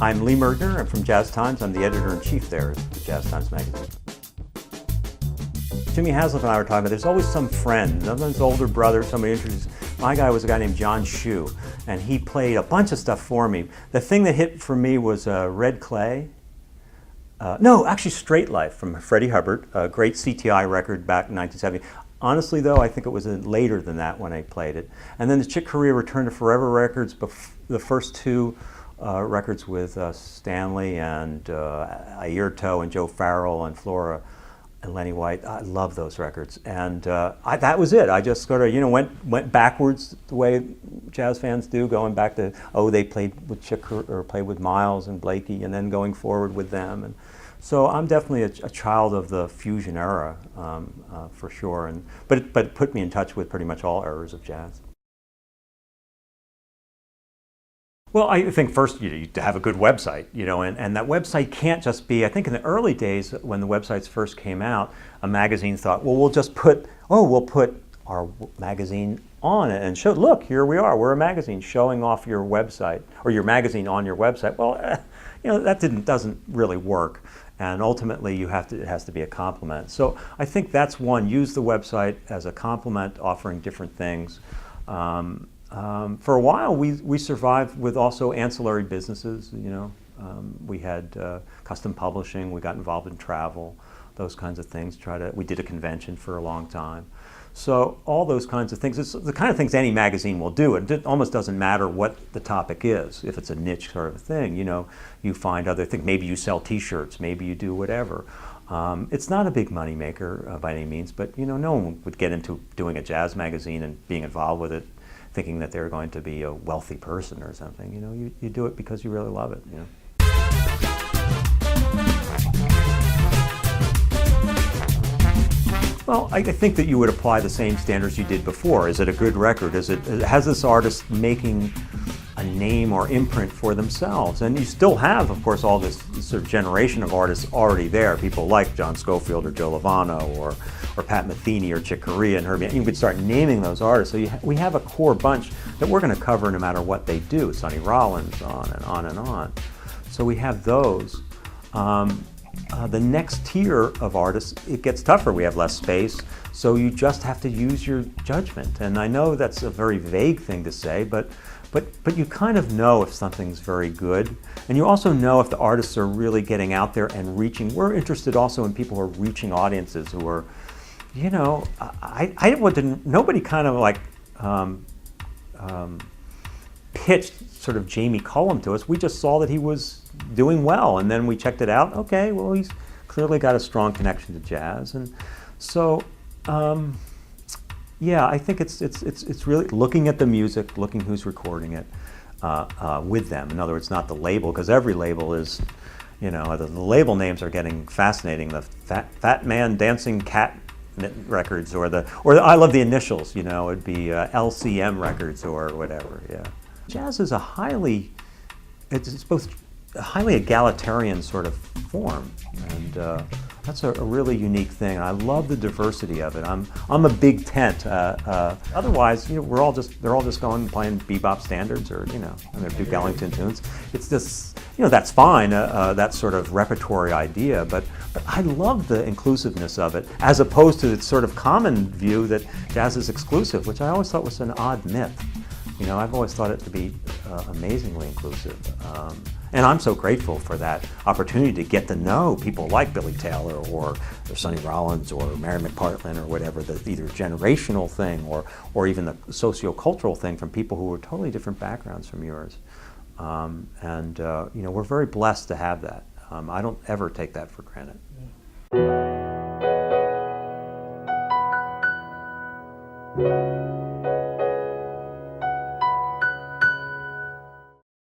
I'm Lee Mergner. I'm from JazzTimes. I'm the editor-in-chief there at the JazzTimes magazine. Jimmy Haslam and I were talking about there's always some friend, sometimes older brother, somebody introduced. My guy was a guy named John Shue, and he played a bunch of stuff for me. The thing that hit for me was Red Clay. No, actually Straight Life from Freddie Hubbard, a great CTI record back in 1970. Honestly, though, I think it was later than that when I played it. And then the Chick Corea Return to Forever records, the first two records with Stanley and Airto and Joe Farrell and Flora and Lenny White. I love those records, and that was it. I just sort of, went backwards the way jazz fans do, going back to they played with Chick or played with Miles and Blakey, and then going forward with them. And so I'm definitely a child of the fusion era, for sure. But it put me in touch with pretty much all eras of jazz. Well, I think first you have a good website, and that website can't just be, I think in the early days when the websites first came out, a magazine thought, well, we'll just put our magazine on it and show, look, here we are, we're a magazine showing off your website, or your magazine on your website. Well, that doesn't really work, and ultimately it has to be a complement. So I think that's one, use the website as a complement, offering different things. For a while, we survived with also ancillary businesses. We had custom publishing. We got involved in travel, those kinds of things. We did a convention for a long time. So all those kinds of things. It's the kind of things any magazine will do. It almost doesn't matter what the topic is. If it's a niche sort of thing, you find other things. Maybe you sell T-shirts. Maybe you do whatever. It's not a big money maker by any means, but no one would get into doing a jazz magazine and being involved with it thinking that they're going to be a wealthy person or something. You do it because you really love it. Well, I think that you would apply the same standards you did before. Is it a good record? Has this artist making a name or imprint for themselves? And you still have, of course, all this sort of generation of artists already there. People like John Scofield or Joe Lovano or Pat Metheny or Chick Corea and Herbie. You could start naming those artists. So we have a core bunch that we're going to cover no matter what they do. Sonny Rollins, on and on and on. So we have those. The next tier of artists, it gets tougher. We have less space, so you just have to use your judgment. And I know that's a very vague thing to say, but you kind of know if something's very good. And you also know if the artists are really getting out there and reaching. We're interested also in people who are reaching audiences who are, nobody kind of like pitched sort of Jamie Cullum to us. We just saw that he was doing well, and then we checked it out. Okay, well, he's clearly got a strong connection to jazz. And so, yeah, I think it's really looking at the music, looking who's recording it with them. In other words, not the label, because every label is, the label names are getting fascinating. The Fat Man Dancing Cat records, or I love the initials. It'd be LCM records or whatever. Yeah, jazz is it's both a highly egalitarian sort of form, and that's a really unique thing. And I love the diversity of it. I'm a big tent. Otherwise, they're all just going and playing bebop standards, or and their Duke Ellington tunes. It's just that's fine. That sort of repertory idea, but I love the inclusiveness of it, as opposed to the sort of common view that jazz is exclusive, which I always thought was an odd myth. I've always thought it to be amazingly inclusive. And I'm so grateful for that opportunity to get to know people like Billy Taylor or Sonny Rollins or Mary McPartlin or whatever, the either generational thing or even the socio-cultural thing from people who were totally different backgrounds from yours. We're very blessed to have that. I don't ever take that for granted. Yeah.